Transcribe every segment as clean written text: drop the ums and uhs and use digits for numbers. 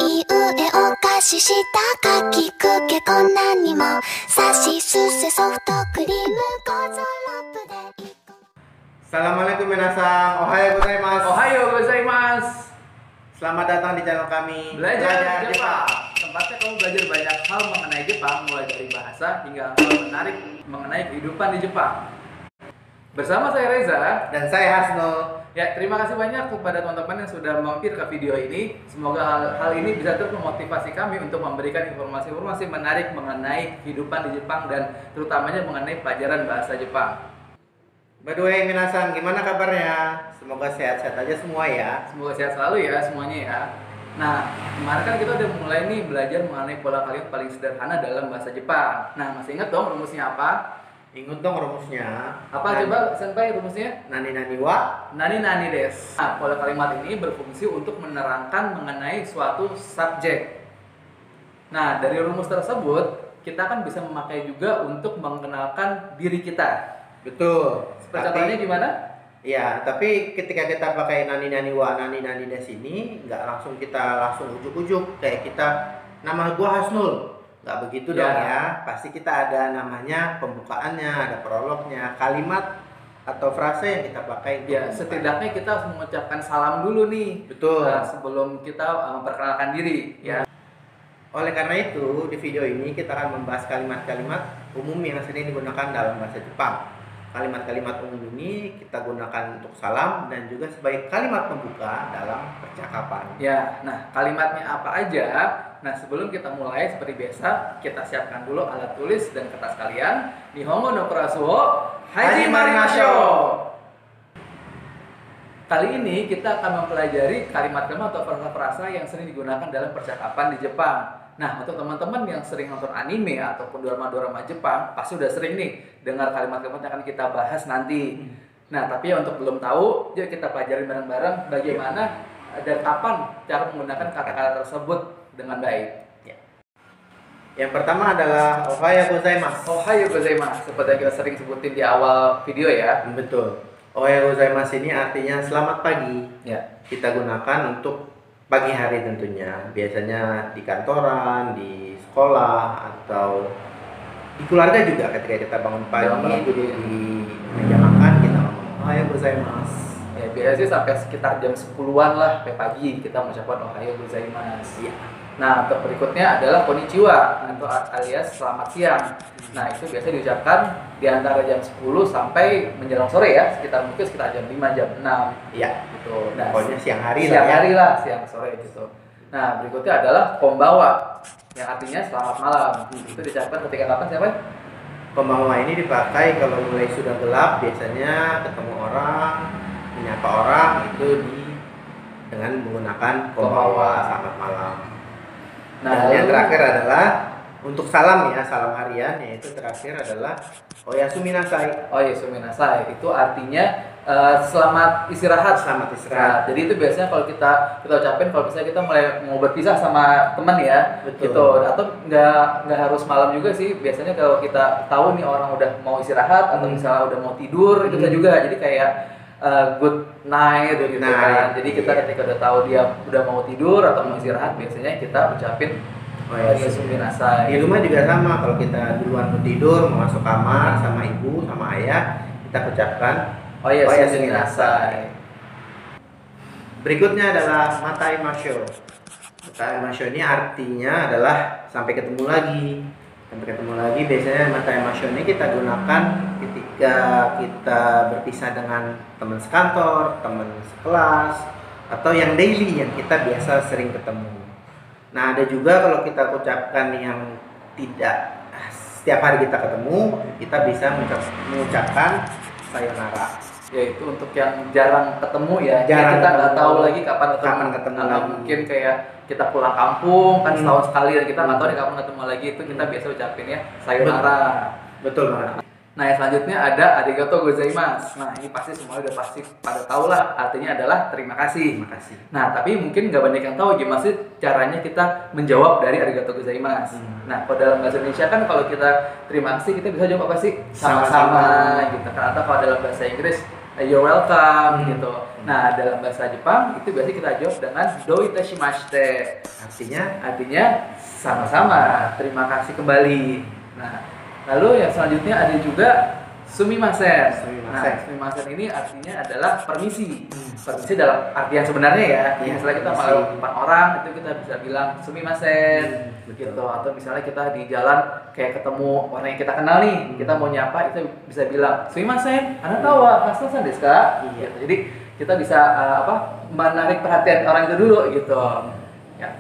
い上お貸ししたかきくけこんなにもさしすせソフトクリームゴゾロップで Assalamualaikum minasang, ohayo gozaimasu. Ohayo gozaimasu. Selamat datang di channel kami Belajar Jepang. Tempatnya kamu belajar banyak hal mengenai Jepang, mulai dari bahasa hingga hal menarik mengenai kehidupan di Jepang. Bersama saya Reza dan saya Hasno. Ya, terima kasih banyak kepada teman-teman yang sudah mampir ke video ini. Semoga hal ini bisa terus memotivasi kami untuk memberikan informasi-informasi menarik mengenai kehidupan di Jepang dan terutamanya mengenai pelajaran bahasa Jepang. By the way, minasang, gimana kabarnya? Semoga sehat-sehat aja semua ya. Semoga sehat selalu ya semuanya ya. Nah, kemarin kan kita udah mulai nih belajar mengenai pola kalimat paling sederhana dalam bahasa Jepang. Nah, masih ingat dong rumusnya apa? Ingat dong rumusnya. Apa coba senpai rumusnya? Nani nani wa Nani nani des. Nah, pola kalimat ini berfungsi untuk menerangkan mengenai suatu subjek. Nah, dari rumus tersebut kita kan bisa memakai juga untuk mengenalkan diri kita. Betul. Contohnya gimana? Ya, tapi ketika kita pakai nani nani wa nani nani des ini nggak langsung ujuk-ujuk kayak kita nama gua Hasnul. Nggak begitu dong ya. Pasti kita ada namanya pembukaannya, ada prolognya, kalimat atau frase yang kita pakai. Ya, setidaknya kita harus mengucapkan salam dulu nih. Betul. Sebelum kita memperkenalkan diri ya. Oleh karena itu, di video ini kita akan membahas kalimat-kalimat umum yang sering digunakan dalam bahasa Jepang. Kalimat-kalimat umum ini kita gunakan untuk salam dan juga sebagai kalimat pembuka dalam percakapan. Ya, nah kalimatnya apa aja? Nah, sebelum kita mulai seperti biasa, kita siapkan dulu alat tulis dan kertas kalian. Nihongo no Kurasuo, Hajimarimashou! Kali ini kita akan mempelajari kalimat-kalimat atau frasa-frasa yang sering digunakan dalam percakapan di Jepang. Nah, untuk teman-teman yang sering nonton anime ataupun drama-drama Jepang, pasti udah sering nih dengar kalimat-kalimat yang akan kita bahas nanti. Nah, tapi ya untuk belum tahu, yuk kita pelajari bareng-bareng bagaimana dan kapan cara menggunakan kata-kata tersebut dengan baik. Ya. Yang pertama adalah ohayo gozaimasu. Ohayo gozaimasu, seperti yang kita sering sebutin di awal video ya. Betul. Ohayo gozaimasu ini artinya selamat pagi. Ya. Kita gunakan untuk pagi hari tentunya. Biasanya di kantoran, di sekolah, atau di keluarga juga ketika kita bangun pagi duduk di meja makan kita ngomong ohayo gozaimasu. Ya, biasanya sih sampai sekitar jam 10-an lah sampai pagi kita mengucapkan ohayo gozaimasu. Ya. Nah, untuk berikutnya adalah konnichiwa atau alias selamat siang. Nah, itu biasa diucapkan di antara jam 10 sampai menjelang sore ya, sekitar jam 5, jam 6. Iya, gitu. Nah, pokoknya siang hari lah, siang sore gitu. Nah, berikutnya adalah konbawa yang artinya selamat malam. Itu diucapkan ketika kapan siapa? Konbawa ini dipakai kalau mulai sudah gelap, biasanya ketemu orang, menyapa orang itu dengan menggunakan konbawa, selamat malam. Nah, yang terakhir adalah untuk salam ya, salam harian, yaitu terakhir adalah oyasumi nasai. Oyasumi nasai itu artinya selamat istirahat. Selamat istirahat. Nah, jadi itu biasanya kalau kita ucapin kalau misalnya kita mulai mau berpisah sama teman ya. Betul. Gitu. Atau nggak harus malam juga sih. Biasanya kalau kita tahu nih orang udah mau istirahat atau misalnya udah mau tidur itu juga. Jadi kayak good night gitu kan. Jadi kita ketika udah tahu dia udah mau tidur atau mau istirahat, biasanya kita ucapin oyasumi nasai. Di rumah juga sama, kalau kita duluan mau tidur, mau masuk kamar sama ibu, sama ayah, kita ucapkan oyasumi nasai. Berikutnya adalah matai masho. Matai masho ini artinya adalah sampai ketemu lagi. Sampai ketemu lagi, biasanya matai masho ini kita gunakan ketika kita berpisah dengan teman sekantor, teman sekelas, atau yang daily yang kita biasa sering ketemu. Nah, ada juga kalau kita ucapkan yang tidak setiap hari kita ketemu, kita bisa mengucapkan sayonara. Yaitu untuk yang jarang ketemu ya, jarang kita nggak ketemu. Tahu lagi kapan ketemu lagi. Mungkin kayak kita pulang kampung kan setahun sekali dan kita nggak tahu nih kapan ketemu lagi, itu kita biasa ucapin ya sayonara. Betul banget. Nah, yang selanjutnya ada arigatou gozaimasu. Nah, ini pasti semuanya udah pasti pada tahu lah, artinya adalah terima kasih. Terima kasih. Nah, tapi mungkin nggak banyak yang tahu gimana sih caranya kita menjawab dari arigatou gozaimasu. Nah, kalau dalam bahasa Indonesia kan kalau kita terima kasih kita bisa jawab apa sih? Sama-sama gitu kan. Atau kalau dalam bahasa Inggris you're welcome gitu. Nah, dalam bahasa Jepang itu biasanya kita jawab dengan do itashimashite. Artinya sama-sama, terima kasih kembali. Nah, lalu yang selanjutnya ada juga sumimasen. Nah, sumimasen ini artinya adalah permisi. Permisi dalam artian sebenarnya ya. Misalnya kita melewati depan orang itu kita bisa bilang sumimasen gitu. Atau misalnya kita di jalan kayak ketemu orang yang kita kenal nih, kita mau nyapa itu bisa bilang sumimasen, Anda tahu Hasan desu ka? Gitu. Jadi kita bisa menarik perhatian orang itu dulu gitu. Ya.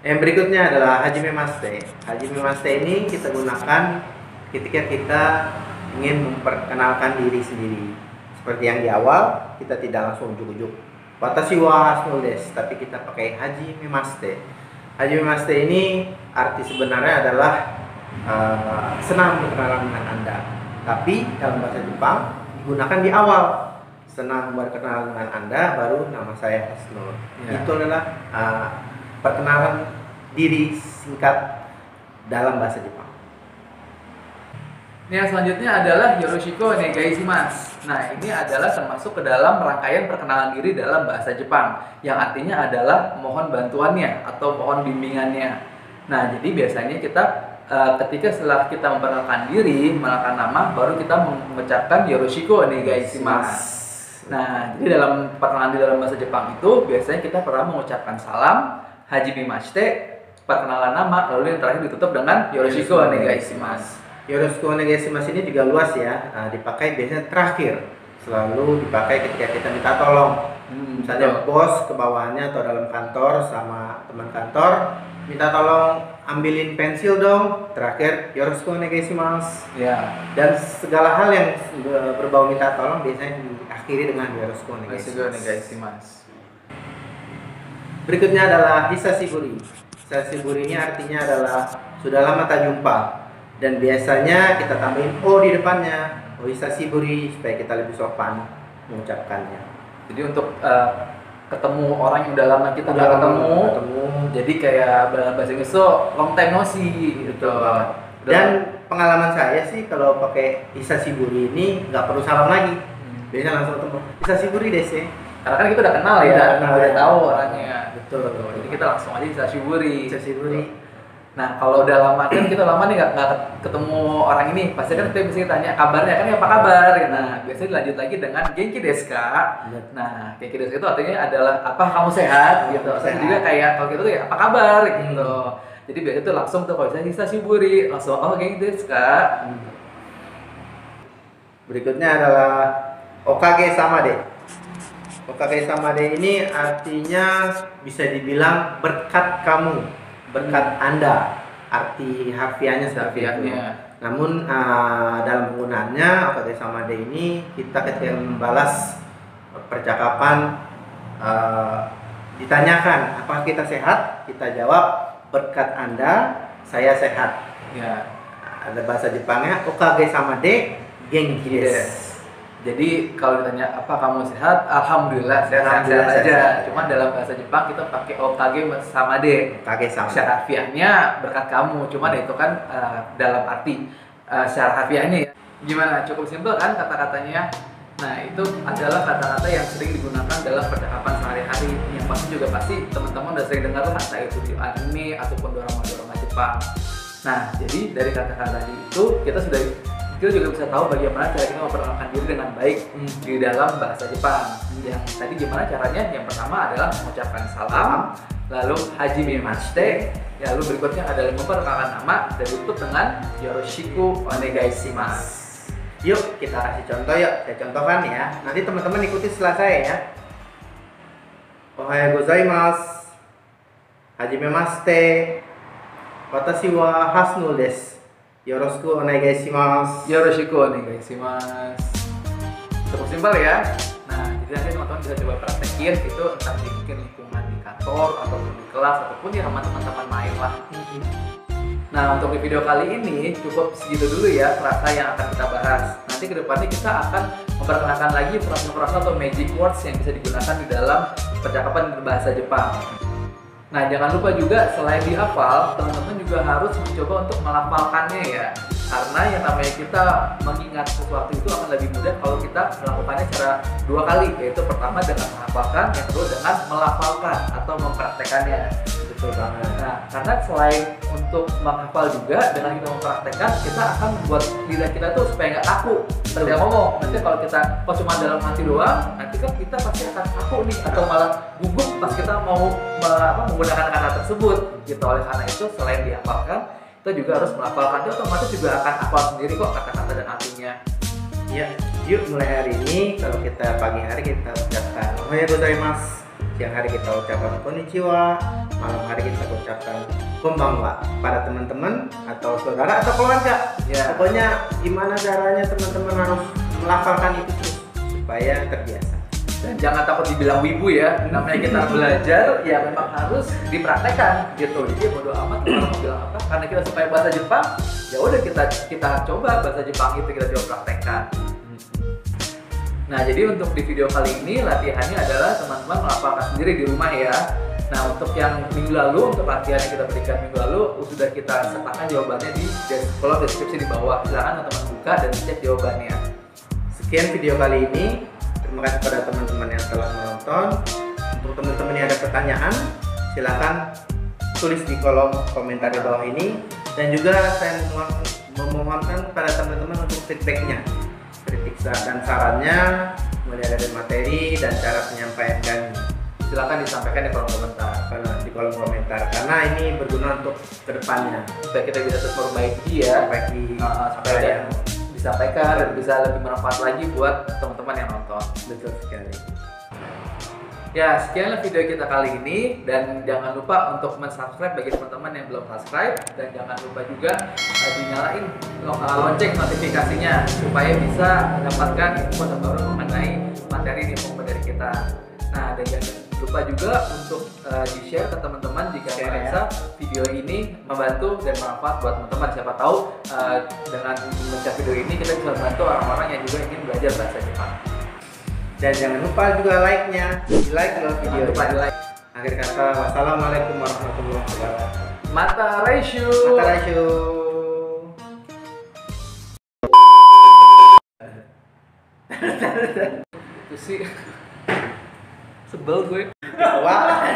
Yang berikutnya adalah hajimemashite. Hajimemashite ini kita gunakan ketika kita ingin memperkenalkan diri sendiri. Seperti yang di awal, kita tidak langsung ujuk-ujuk watashi wa Hasnul desu, tapi kita pakai hajimemashite. Hajimemashite ini arti sebenarnya adalah senang berkenalan dengan Anda. Tapi dalam bahasa Jepang digunakan di awal. Senang berkenalan dengan Anda, baru nama saya Hasnul. Ya. Itu adalah perkenalan diri singkat dalam bahasa Jepang. Yang selanjutnya adalah Yoroshiko onegaishimasu. Nah, ini adalah termasuk ke dalam rangkaian perkenalan diri dalam bahasa Jepang, yang artinya adalah mohon bantuannya atau mohon bimbingannya. Nah, jadi biasanya kita ketika setelah kita memperkenalkan diri, mengenalkan nama, baru kita mengucapkan Yoroshiko onegaishimasu. Nah, jadi dalam perkenalan diri dalam bahasa Jepang itu biasanya kita pernah mengucapkan salam, hajimemashite, perkenalan nama, lalu yang terakhir ditutup dengan Yoroshiko onegaishimasu. Yoroshiko onegaishimasu ini juga luas ya, dipakai biasanya terakhir, selalu dipakai ketika kita minta tolong. Misalnya bos ke bawahnya atau dalam kantor sama teman kantor, minta tolong ambilin pensil dong, terakhir Yoroshiko onegaishimasu. Ya. Dan segala hal yang berbau minta tolong biasanya diakhiri dengan Yoroshiko onegaishimasu. Berikutnya adalah hisashiburi. Hisashiburi ini artinya adalah sudah lama tak jumpa. Dan biasanya kita tambahin o di depannya, o hisashiburi, supaya kita lebih sopan mengucapkannya. Jadi untuk ketemu orang yang udah lama kita nggak ketemu, jadi kayak bahasa Inggris long time no see gitu. Dan pengalaman saya sih kalau pakai hisashiburi ini nggak perlu salam lagi, biasanya langsung ketemu hisashiburi desu. Karena kan kita udah kenal ya, udah tahu orangnya. Betul. Jadi kita langsung aja hisashiburi. Hisashiburi. Nah, kalau udah lama kan kita lama nih nggak ketemu orang ini, pasti kan kita bisa tanya kabarnya kan, apa kabar? Nah, biasanya dilanjut lagi dengan genki desu ka. Nah, genki desu itu artinya adalah apa kamu sehat gitu. Saya juga kayak kalau gitu tuh ya apa kabar gitu. Jadi biasanya itu langsung tuh kalau saya hisashiburi langsung genki desu ka. Berikutnya adalah okage samade. Okage samade ini artinya bisa dibilang berkat kamu, berkat Anda. Arti harfiahnya seperti itu. Namun dalam penggunaannya okage samade ini kita ketika membalas percakapan ditanyakan apakah kita sehat, kita jawab berkat Anda saya sehat. Ya. Ada bahasa Jepangnya okage samade genki desu. Jadi kalau ditanya apa kamu sehat, alhamdulillah sehat aja. Cuma dalam bahasa Jepang kita pakai okage samade. Secara harfiahnya berkat kamu. Cuma itu kan dalam arti secara harfiahnya ya. Gimana? Cukup simpel kan kata-katanya. Nah, itu adalah kata-kata yang sering digunakan dalam percakapan sehari-hari. Yang pasti teman-teman udah sering dengar lah, entah itu di anime ataupun drama-drama Jepang. Nah, jadi dari kata-kata itu kita juga bisa tahu bagaimana cara kita memperkenalkan diri dengan baik di dalam bahasa Jepang. Yang tadi gimana caranya? Yang pertama adalah mengucapkan salam, lalu hajimemashite, lalu berikutnya adalah memperkenalkan nama dan ditutup dengan Yoroshiku onegaishimasu. Yuk kita kasih contoh yuk, saya contohkan ya. Nanti teman-teman ikuti setelah saya ya. Ohayou gozaimasu, hajimemashite, watashi wa Hasnul desu. Yoroshiku onegaishimasu. Yoroshiku onegaishimasu. Cukup simpel ya. Nah, jadi nanti teman-teman bisa coba praktekin itu entah di mungkin lingkungan di kantor ataupun di kelas ataupun di sama teman-teman main lah. Nah, untuk di video kali ini cukup segitu dulu ya frasa yang akan kita bahas. Nanti kedepannya kita akan memperkenalkan lagi frasa-frasa atau magic words yang bisa digunakan di dalam percakapan berbahasa Jepang. Nah, jangan lupa juga selain dihafal, teman-teman juga harus mencoba untuk melafalkannya ya. Karena yang namanya kita mengingat sesuatu itu akan lebih mudah kalau kita melakukannya secara 2 kali, yaitu pertama dengan menghafalkan, yang kedua dengan melafalkan atau mempraktekannya. Betul banget. Nah, karena selain untuk menghafal juga, dengan kita mempraktekkan, kita akan membuat lidah kita tuh supaya nggak kaku. Seperti yang ngomong, nanti kalau cuma dalam hati doang, nanti kan kita pasti akan kaku nih, atau malah gugup pas kita mau menggunakan kata tersebut. Gitu. Oleh karena itu, selain dihafalkan, kita juga harus melafalkan. Itu otomatis juga akan hafal sendiri kok kata-kata dan artinya. Ya, yuk mulai hari ini kalau kita pagi hari kita ucapkan ohayou gozaimasu, siang hari kita ucapkan konnichiwa, malam hari kita ucapkan konbanwa pada teman-teman atau saudara atau keluarga. Ya. Pokoknya gimana caranya teman-teman harus melafalkan itu terus supaya terbiasa. Dan jangan takut dibilang wibu ya, namanya kita belajar ya memang harus dipraktekkan gitu. Jadi bodo amat kalau mau bilang apa, karena kita supaya bahasa Jepang, ya udah kita coba bahasa Jepang itu kita coba praktekkan. Nah, jadi untuk di video kali ini latihannya adalah teman-teman melafalkan sendiri di rumah ya. Nah, untuk yang minggu lalu, untuk latihan yang kita berikan minggu lalu, sudah kita sertakan jawabannya di kolom deskripsi di bawah. Silahkan teman-teman buka dan cek jawabannya. Sekian video kali ini. Terima kasih pada teman-teman yang telah menonton. Untuk teman-teman yang ada pertanyaan, silakan tulis di kolom komentar di bawah ini. Dan juga saya memohonkan pada teman-teman untuk feedbacknya, kritik dan sarannya, mulai dari materi dan cara penyampaian. Silakan disampaikan di kolom komentar. Karena ini berguna untuk kedepannya. Supaya kita bisa terus memperbaiki ya. Supaya disampaikan dan bisa lebih bermanfaat lagi buat teman-teman yang nonton. Betul sekali. Ya, sekianlah video kita kali ini, dan jangan lupa untuk subscribe bagi teman-teman yang belum subscribe, dan jangan lupa juga dinyalain lonceng notifikasinya supaya bisa mendapatkan info terbaru mengenai materi info dari kita. Nah, dan jangan lupa juga untuk di-share ke teman-teman jika merasa video ini membantu dan bermanfaat buat teman-teman. Siapa tahu dengan men-share video ini kita bisa membantu orang-orang yang juga ingin belajar bahasa Jepang. Dan jangan lupa juga like-nya, di-like loh video. Jangan lupa di-like. Akhir kata, wassalamualaikum warahmatullahi wabarakatuh. Mata Reishu. Mata Reishu. Itu sih sebel gue. Wah,